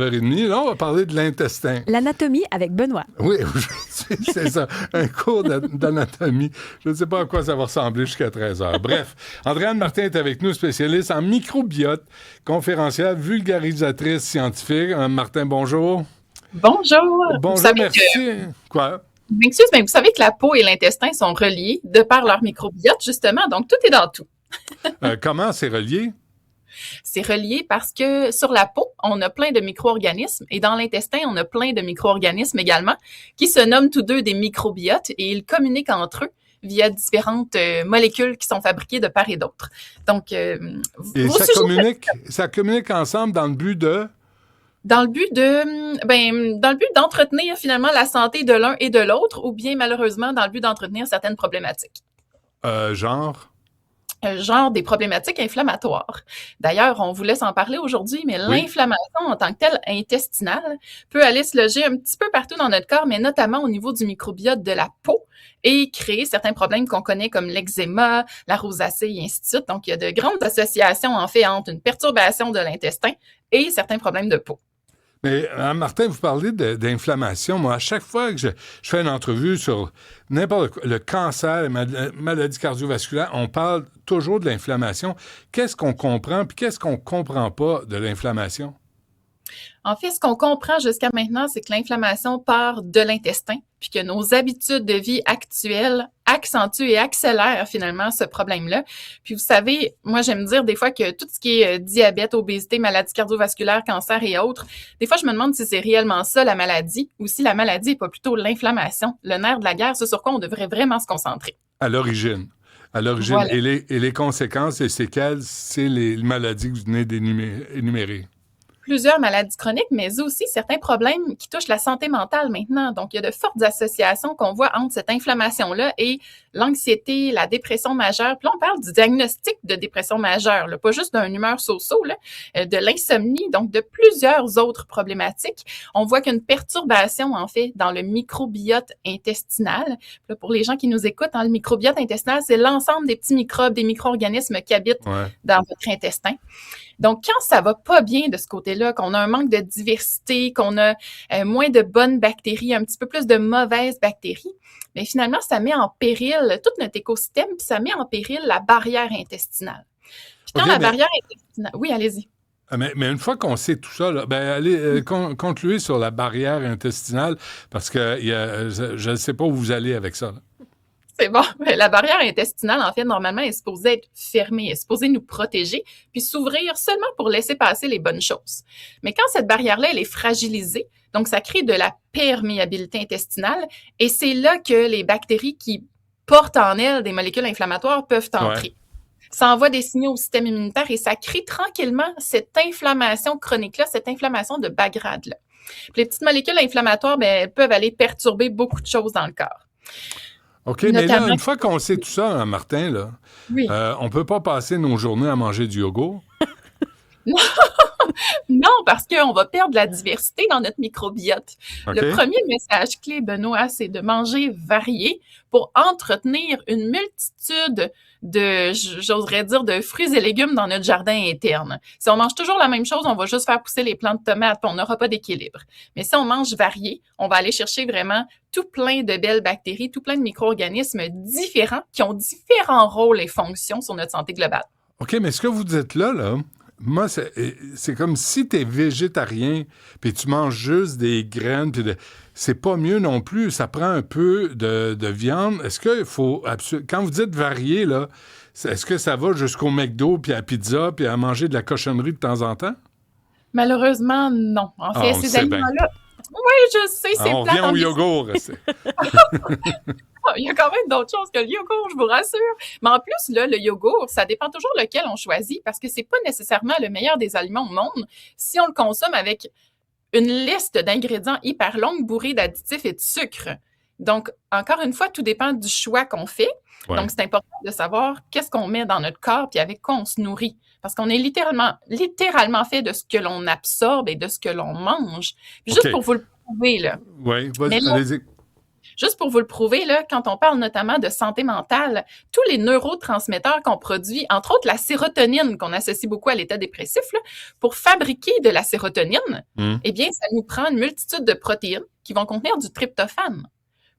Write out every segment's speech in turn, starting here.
9h30, là, on va parler de l'intestin. L'anatomie avec Benoît. Oui, c'est ça, un cours d'anatomie. Je ne sais pas à quoi ça va ressembler jusqu'à 13h. Bref, Andréane Martin est avec nous, spécialiste en microbiote, conférencière, vulgarisatrice scientifique. Martin, bonjour. Bonjour. Bonjour, merci. Quoi? Je m'excuse, mais vous savez que la peau et l'intestin sont reliés de par leur microbiote, justement, donc tout est dans tout. Comment c'est relié? C'est relié parce que sur la peau, on a plein de micro-organismes et dans l'intestin, on a plein de micro-organismes également qui se nomment tous deux des microbiotes et ils communiquent entre eux via différentes molécules qui sont fabriquées de part et d'autre. Donc, et ça communique ensemble dans le but de... Dans le but d'entretenir finalement la santé de l'un et de l'autre, ou bien malheureusement dans le but d'entretenir certaines problématiques. Genre des problématiques inflammatoires. D'ailleurs, on voulait s'en parler aujourd'hui, mais l'inflammation en tant que telle intestinale peut aller se loger un petit peu partout dans notre corps, mais notamment au niveau du microbiote de la peau et créer certains problèmes qu'on connaît comme l'eczéma, la rosacée et ainsi de suite. Donc, il y a de grandes associations en fait entre une perturbation de l'intestin et certains problèmes de peau. Mais, Martin, vous parlez d'inflammation. Moi, à chaque fois que je fais une entrevue sur n'importe quoi, le cancer, les maladies cardiovasculaires, on parle toujours de l'inflammation. Qu'est-ce qu'on comprend puis qu'est-ce qu'on comprend pas de l'inflammation? En fait, ce qu'on comprend jusqu'à maintenant, c'est que l'inflammation part de l'intestin, puis que nos habitudes de vie actuelles accentuent et accélèrent finalement ce problème-là. Puis vous savez, moi j'aime dire des fois que tout ce qui est diabète, obésité, maladies cardiovasculaires, cancer et autres, des fois je me demande si c'est réellement ça la maladie ou si la maladie n'est pas plutôt l'inflammation, le nerf de la guerre, ce sur quoi on devrait vraiment se concentrer. À l'origine. Voilà. Et les conséquences, les séquelles, c'est les maladies que vous venez d'énumérer. Plusieurs maladies chroniques, mais aussi certains problèmes qui touchent la santé mentale maintenant. Donc, il y a de fortes associations qu'on voit entre cette inflammation-là et l'anxiété, la dépression majeure. Puis là, on parle du diagnostic de dépression majeure, là, pas juste d'un humeur so-so, là, de l'insomnie, donc de plusieurs autres problématiques. On voit qu'une perturbation, en fait, dans le microbiote intestinal. Là, pour les gens qui nous écoutent, le microbiote intestinal, c'est l'ensemble des petits microbes, des micro-organismes qui habitent dans votre intestin. Donc, quand ça va pas bien de ce côté-là, qu'on a un manque de diversité, qu'on a moins de bonnes bactéries, un petit peu plus de mauvaises bactéries, mais finalement, ça met en péril tout notre écosystème, puis ça met en péril la barrière intestinale. Puis quand barrière intestinale... Oui, allez-y. Mais une fois qu'on sait tout ça, là, allez concluez sur la barrière intestinale, parce que je ne sais pas où vous allez avec ça, là. C'est bon. La barrière intestinale, en fait, normalement, est supposée être fermée, elle est supposée nous protéger, puis s'ouvrir seulement pour laisser passer les bonnes choses. Mais quand cette barrière-là, elle est fragilisée, donc ça crée de la perméabilité intestinale, et c'est là que les bactéries qui portent en elles des molécules inflammatoires peuvent entrer. Ça envoie des signaux au système immunitaire et ça crée tranquillement cette inflammation chronique-là, cette inflammation de bas grade-là. Puis les petites molécules inflammatoires, elles peuvent aller perturber beaucoup de choses dans le corps. OK, mais là, une fois qu'on sait tout ça, Martin, là, on ne peut pas passer nos journées à manger du yogourt? Non, parce qu'on va perdre la diversité dans notre microbiote. Okay. Le premier message clé, Benoît, c'est de manger varié pour entretenir une multitude de, j'oserais dire, de fruits et légumes dans notre jardin interne. Si on mange toujours la même chose, on va juste faire pousser les plants de tomates, puis on n'aura pas d'équilibre. Mais si on mange varié, on va aller chercher vraiment tout plein de belles bactéries, tout plein de micro-organismes différents qui ont différents rôles et fonctions sur notre santé globale. OK, mais ce que vous dites là, moi, c'est comme si tu es végétarien, puis tu manges juste des graines, puis c'est pas mieux non plus. Ça prend un peu de viande. Est-ce qu'il faut... Quand vous dites varié, là, est-ce que ça va jusqu'au McDo, puis à la pizza, puis à manger de la cochonnerie de temps en temps? Malheureusement, non. En fait, ces aliments-là... Oui, je sais, c'est on revient au yogourt. Il y a quand même d'autres choses que le yogourt, je vous rassure. Mais en plus, là, le yogourt, ça dépend toujours lequel on choisit parce que c'est pas nécessairement le meilleur des aliments au monde si on le consomme avec une liste d'ingrédients hyper longue bourrée d'additifs et de sucre. Donc, encore une fois, tout dépend du choix qu'on fait. Ouais. Donc, c'est important de savoir qu'est-ce qu'on met dans notre corps puis avec quoi on se nourrit. Parce qu'on est littéralement fait de ce que l'on absorbe et de ce que l'on mange. Puis juste pour vous le prouver, là. Oui, allez-y. Juste pour vous le prouver, là, quand on parle notamment de santé mentale, tous les neurotransmetteurs qu'on produit, entre autres la sérotonine, qu'on associe beaucoup à l'état dépressif, là, pour fabriquer de la sérotonine, eh bien, ça nous prend une multitude de protéines qui vont contenir du tryptophane.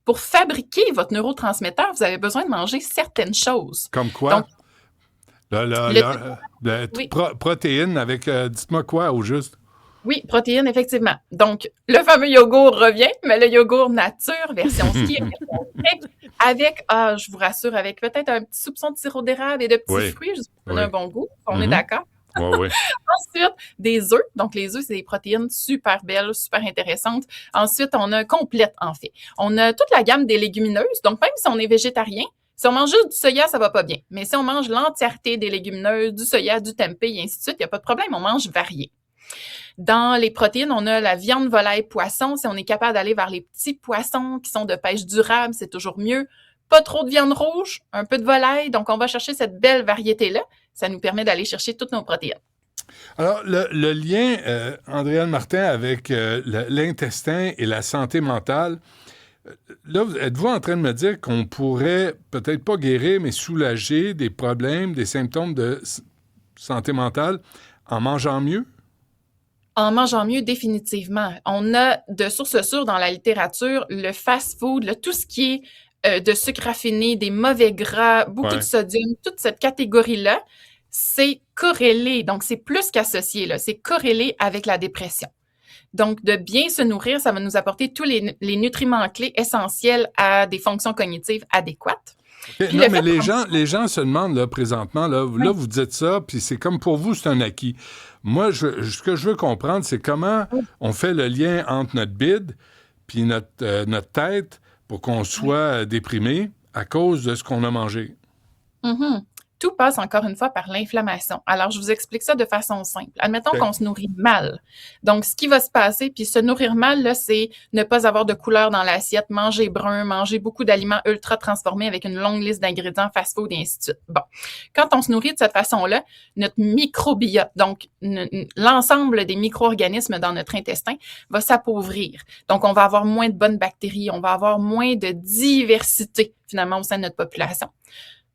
Pour fabriquer votre neurotransmetteur, vous avez besoin de manger certaines choses. Comme quoi? Donc, protéines avec, dites-moi quoi au juste? Oui, protéines, effectivement. Donc, le fameux yogourt revient, mais le yogourt nature, version ski, avec, je vous rassure, avec peut-être un petit soupçon de sirop d'érable et de petits fruits, juste pour donner un bon goût. On est d'accord? Oui. Ensuite, des œufs. Donc, les œufs, c'est des protéines super belles, super intéressantes. Ensuite, on a complète, en fait. On a toute la gamme des légumineuses. Donc, même si on est végétarien, si on mange juste du soya, ça va pas bien. Mais si on mange l'entièreté des légumineuses, du soya, du tempeh et ainsi de suite, il n'y a pas de problème, on mange varié. Dans les protéines, on a la viande, volaille, poisson. Si on est capable d'aller vers les petits poissons qui sont de pêche durable, c'est toujours mieux. Pas trop de viande rouge, un peu de volaille. Donc, on va chercher cette belle variété-là. Ça nous permet d'aller chercher toutes nos protéines. Alors, le lien, Andréane Martin, avec l'intestin et la santé mentale, là, êtes-vous en train de me dire qu'on pourrait peut-être pas guérir, mais soulager des problèmes, des symptômes de santé mentale en mangeant mieux? En mangeant mieux, définitivement. On a de sources sûres dans la littérature le fast-food, tout ce qui est de sucre raffiné, des mauvais gras, beaucoup de sodium, toute cette catégorie-là, c'est corrélé. Donc, c'est plus qu'associé, là. C'est corrélé avec la dépression. Donc, de bien se nourrir, ça va nous apporter tous les nutriments clés essentiels à des fonctions cognitives adéquates. Okay. Non, mais les gens se demandent, là, présentement, là, vous dites ça, puis c'est comme pour vous, c'est un acquis. Moi, ce que je veux comprendre, c'est comment on fait le lien entre notre bide puis notre tête pour qu'on soit déprimé à cause de ce qu'on a mangé. Mm-hmm. Tout passe encore une fois par l'inflammation. Alors, je vous explique ça de façon simple. Admettons qu'on se nourrit mal. Donc, ce qui va se passer, puis se nourrir mal, là, c'est ne pas avoir de couleur dans l'assiette, manger brun, manger beaucoup d'aliments ultra transformés avec une longue liste d'ingrédients fast-food et ainsi de suite. Bon, quand on se nourrit de cette façon-là, notre microbiote, donc l'ensemble des micro-organismes dans notre intestin, va s'appauvrir. Donc, on va avoir moins de bonnes bactéries, on va avoir moins de diversité, finalement, au sein de notre population.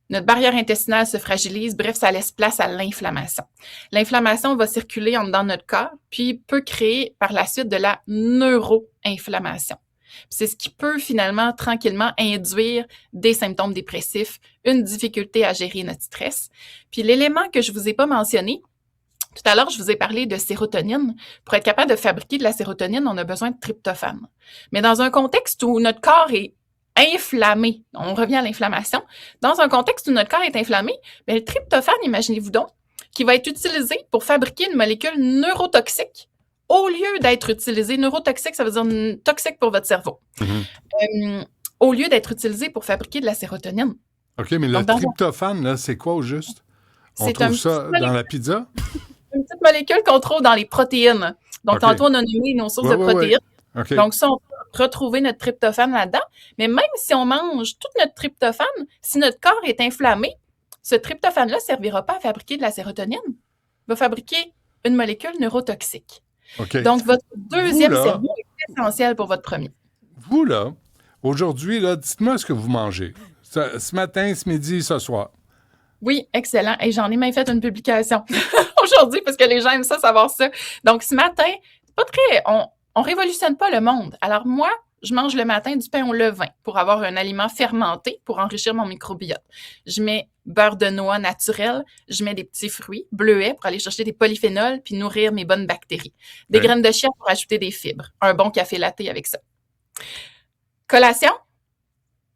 Notre barrière intestinale se fragilise, bref, ça laisse place à l'inflammation. L'inflammation va circuler en dedans de notre corps, puis peut créer par la suite de la neuroinflammation. C'est ce qui peut finalement tranquillement induire des symptômes dépressifs, une difficulté à gérer notre stress. Puis l'élément que je vous ai pas mentionné, tout à l'heure, je vous ai parlé de sérotonine. Pour être capable de fabriquer de la sérotonine, on a besoin de tryptophane. Mais dans un contexte où notre corps est inflammé. On revient à l'inflammation. Dans un contexte où notre corps est inflammé, bien, le tryptophane, imaginez-vous donc, qui va être utilisé pour fabriquer une molécule neurotoxique au lieu d'être utilisé, neurotoxique, ça veut dire toxique pour votre cerveau, au lieu d'être utilisé pour fabriquer de la sérotonine. OK, mais le tryptophane, là, c'est quoi au juste? On trouve ça dans la pizza? Une petite molécule qu'on trouve dans les protéines. Donc, tantôt, on a nommé nos sources de protéines. Okay. Donc, ça, on peut retrouver notre tryptophane là-dedans. Mais même si on mange tout notre tryptophane, si notre corps est inflammé, ce tryptophane-là ne servira pas à fabriquer de la sérotonine. Il va fabriquer une molécule neurotoxique. Okay. Donc, votre deuxième cerveau est essentiel pour votre premier. Vous, là, aujourd'hui, là, dites-moi ce que vous mangez. Ce matin, ce midi, ce soir. Oui, excellent. Et j'en ai même fait une publication aujourd'hui parce que les gens aiment ça, savoir ça. Donc, ce matin, c'est pas très... On révolutionne pas le monde. Alors moi, je mange le matin du pain au levain pour avoir un aliment fermenté pour enrichir mon microbiote. Je mets beurre de noix naturel, je mets des petits fruits, bleuets pour aller chercher des polyphénols puis nourrir mes bonnes bactéries. Des graines de chia pour ajouter des fibres. Un bon café latte avec ça. Collation,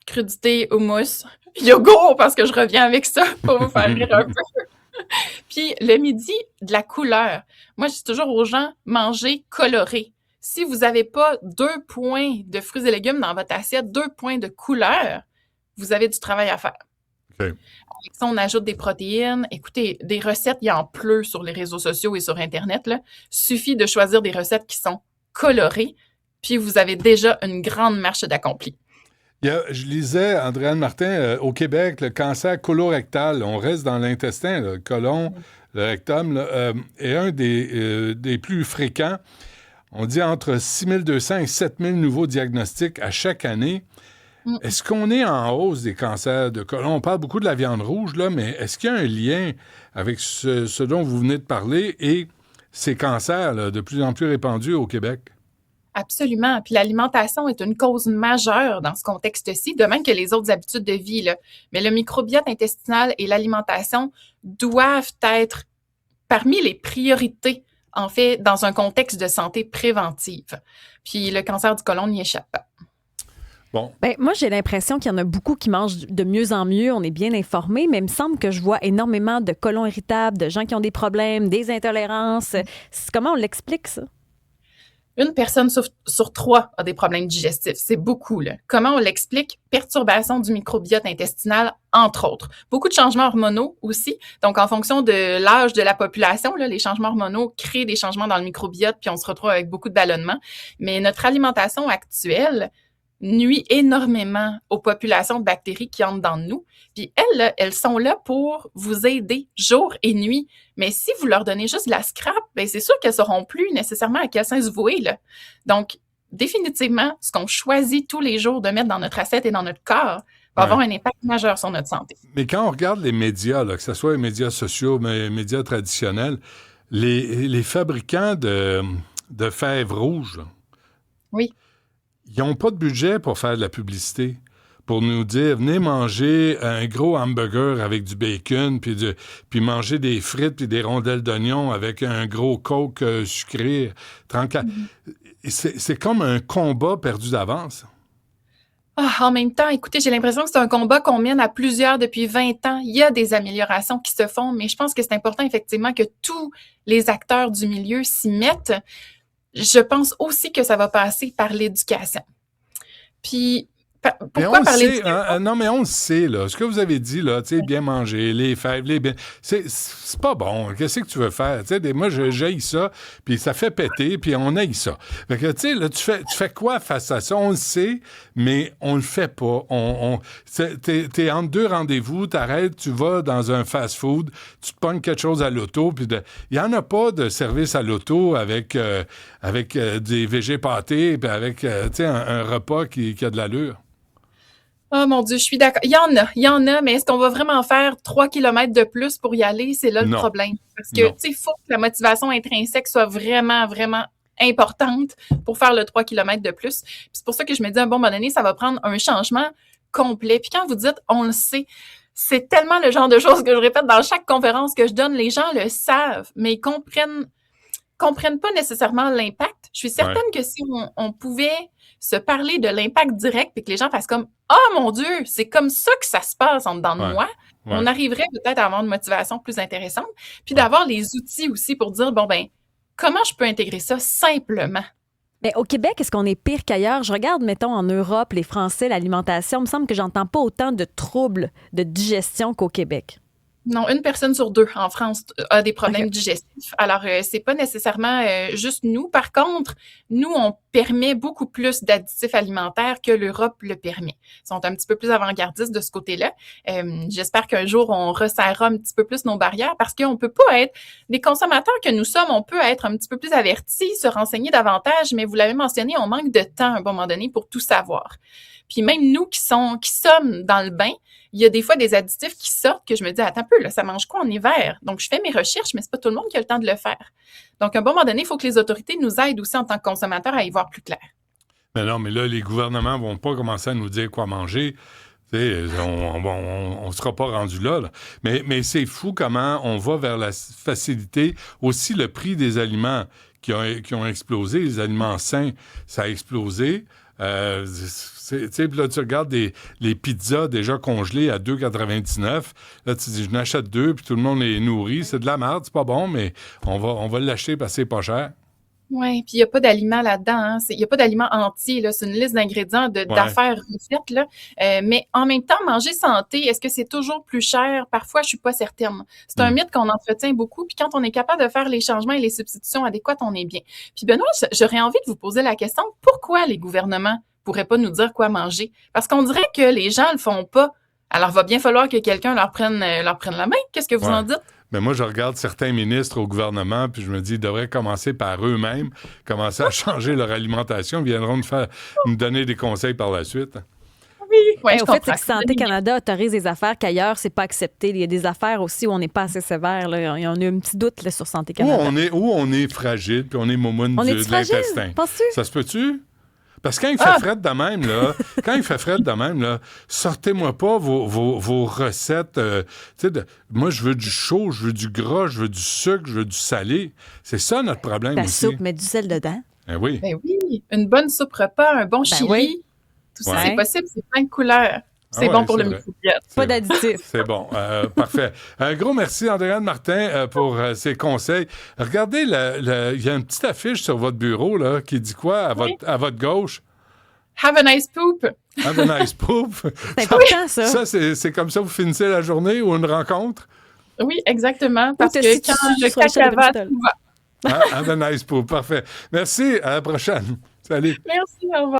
crudité, houmous, yogourt parce que je reviens avec ça pour vous faire rire un peu. Puis le midi, de la couleur. Moi, je dis toujours aux gens, mangez coloré. Si vous n'avez pas 2 points de fruits et légumes dans votre assiette, 2 points de couleur, vous avez du travail à faire. Okay. Avec ça, on ajoute des protéines. Écoutez, des recettes, il y en pleut sur les réseaux sociaux et sur Internet. Là. Suffit de choisir des recettes qui sont colorées, puis vous avez déjà une grande marche d'accompli. Je lisais, Andréane Martin, au Québec, le cancer colorectal, on reste dans l'intestin, le côlon, le rectum, là, est un des plus fréquents. On dit entre 6 200 et 7 000 nouveaux diagnostics à chaque année. Mm. Est-ce qu'on est en hausse des cancers de côlon? On parle beaucoup de la viande rouge, là, mais est-ce qu'il y a un lien avec ce dont vous venez de parler et ces cancers là, de plus en plus répandus au Québec? Absolument. Puis l'alimentation est une cause majeure dans ce contexte-ci, de même que les autres habitudes de vie, là. Mais le microbiote intestinal et l'alimentation doivent être parmi les priorités, en fait, dans un contexte de santé préventive. Puis le cancer du côlon n'y échappe pas. Bon. Ben, moi, j'ai l'impression qu'il y en a beaucoup qui mangent de mieux en mieux. On est bien informés, mais il me semble que je vois énormément de côlons irritables, de gens qui ont des problèmes, des intolérances. Comment on l'explique, ça? Une personne sur 3 a des problèmes digestifs. C'est beaucoup, là. Comment on l'explique? Perturbation du microbiote intestinal, entre autres. Beaucoup de changements hormonaux aussi. Donc, en fonction de l'âge de la population, là, les changements hormonaux créent des changements dans le microbiote, puis on se retrouve avec beaucoup de ballonnements. Mais notre alimentation actuelle nuit énormément aux populations de bactéries qui entrent dans nous. Puis elles, là, elles sont là pour vous aider jour et nuit. Mais si vous leur donnez juste de la scrap, ben c'est sûr qu'elles sauront plus nécessairement à quel sens se vouer, là. Donc, définitivement, ce qu'on choisit tous les jours de mettre dans notre assiette et dans notre corps va avoir un impact majeur sur notre santé. Mais quand on regarde les médias, là, que ce soit les médias sociaux, mais les médias traditionnels, les fabricants de fèves rouges, là, oui, ils n'ont pas de budget pour faire de la publicité, pour nous dire, venez manger un gros hamburger avec du bacon, puis manger des frites puis des rondelles d'oignon avec un gros coke sucré. 34. C'est comme un combat perdu d'avance. En même temps, écoutez, j'ai l'impression que c'est un combat qu'on mène à plusieurs depuis 20 ans. Il y a des améliorations qui se font, mais je pense que c'est important effectivement que tous les acteurs du milieu s'y mettent. Je pense aussi que ça va passer par l'éducation. Puis, pourquoi par l'éducation? Non, mais on le sait, là. Ce que vous avez dit, là, tu sais, bien manger, les fèves, c'est pas bon. Qu'est-ce que tu veux faire? Tu sais, moi, j'haïs ça, puis ça fait péter, puis on haït ça. Fait que, tu sais, là, tu fais quoi face à ça? On le sait, mais on le fait pas. T'es entre deux rendez-vous, t'arrêtes, tu vas dans un fast-food, tu te pognes quelque chose à l'auto, puis il y en a pas de service à l'auto avec des végés pâtés, puis avec, tu sais, un repas qui a de l'allure. Oh mon Dieu, je suis d'accord. Il y en a, mais est-ce qu'on va vraiment faire 3 kilomètres de plus pour y aller? C'est là le problème. Parce que, tu sais, il faut que la motivation intrinsèque soit vraiment, vraiment importante pour faire le 3 kilomètres de plus. Puis c'est pour ça que je me dis, à un bon moment donné, ça va prendre un changement complet. Puis quand vous dites, on le sait, c'est tellement le genre de choses que je répète dans chaque conférence que je donne. Les gens le savent, mais ils comprennent pas nécessairement l'impact. Je suis certaine que si on pouvait se parler de l'impact direct et que les gens fassent comme « Oh mon Dieu, c'est comme ça que ça se passe en dedans de moi », on arriverait peut-être à avoir une motivation plus intéressante, puis d'avoir les outils aussi pour dire « Bon, ben, comment je peux intégrer ça simplement? » Mais au Québec, est-ce qu'on est pire qu'ailleurs? Je regarde, mettons, en Europe, les Français, l'alimentation. Il me semble que j'entends pas autant de troubles de digestion qu'au Québec. Non, 1 personne sur 2 en France a des problèmes digestifs. Alors, c'est pas nécessairement juste nous. Par contre, nous, on permet beaucoup plus d'additifs alimentaires que l'Europe le permet. Ils sont un petit peu plus avant-gardistes de ce côté-là. J'espère qu'un jour, on resserrera un petit peu plus nos barrières parce qu'on peut pas être, des consommateurs que nous sommes, on peut être un petit peu plus avertis, se renseigner davantage, mais vous l'avez mentionné, on manque de temps à un moment donné pour tout savoir. Puis même nous qui sommes dans le bain, il y a des fois des additifs qui sortent que je me dis, attends un peu, là, ça mange quoi en hiver? Donc, je fais mes recherches, mais c'est pas tout le monde qui a le temps de le faire. Donc, à un bon moment donné, il faut que les autorités nous aident aussi en tant que consommateurs à y voir plus clair. Mais non, mais là, les gouvernements vont pas commencer à nous dire quoi manger. On ne sera pas rendu là. Mais c'est fou comment on va vers la facilité. Aussi, le prix des aliments qui ont explosé, les aliments sains, ça a explosé. Puis là, tu regardes les pizzas déjà congelées à 2,99. Là, tu dis, je n'achète 2, puis tout le monde est nourri. C'est de la merde, c'est pas bon, mais on va l'acheter parce que c'est pas cher. Oui, puis il n'y a pas d'aliments là-dedans. Hein. Il n'y a pas d'aliments entiers. Là. C'est une liste d'ingrédients d'affaires refaites. Là. Mais en même temps, manger santé, est-ce que c'est toujours plus cher? Parfois, je suis pas certaine. C'est un mythe qu'on entretient beaucoup. Puis quand on est capable de faire les changements et les substitutions adéquates, on est bien. Puis Benoît, j'aurais envie de vous poser la question, pourquoi les gouvernements pourraient pas nous dire quoi manger? Parce qu'on dirait que les gens le font pas. Alors, il va bien falloir que quelqu'un leur prenne la main. Qu'est-ce que vous en dites? Mais moi, je regarde certains ministres au gouvernement, puis je me dis, ils devraient commencer par eux-mêmes, commencer à changer leur alimentation, ils viendront nous donner des conseils par la suite. Oui, Ouais, Au fait, c'est que Santé Canada autorise des affaires qu'ailleurs, c'est pas accepté. Il y a des affaires aussi où on n'est pas assez sévère. Là. On a un petit doute là, sur Santé Canada. Où on est fragile, puis on est momoune de l'intestin. Penses-tu? Ça se peut-tu? Parce que quand il fait fret de même, là, sortez-moi pas vos recettes. Moi, je veux du chaud, je veux du gras, je veux du sucre, je veux du salé. C'est ça notre problème La aussi. soupe, mettre du sel dedans. Oui. Ben oui, une bonne soupe repas, un bon chili. Oui. Tout ça, c'est possible, c'est plein de couleurs. C'est bon pour le microbiote. Pas d'additifs. C'est bon. Parfait. Un gros merci, Andréane Martin, pour ces conseils. Regardez, il y a une petite affiche sur votre bureau là, qui dit quoi à votre gauche? Have a nice poop. Have a nice poop. C'est important, ça. Ça, c'est comme ça vous finissez la journée ou une rencontre? Oui, exactement. Parce que quand le caca va, tout va. Have a nice poop. Parfait. Merci. À la prochaine. Salut. Merci. Au revoir.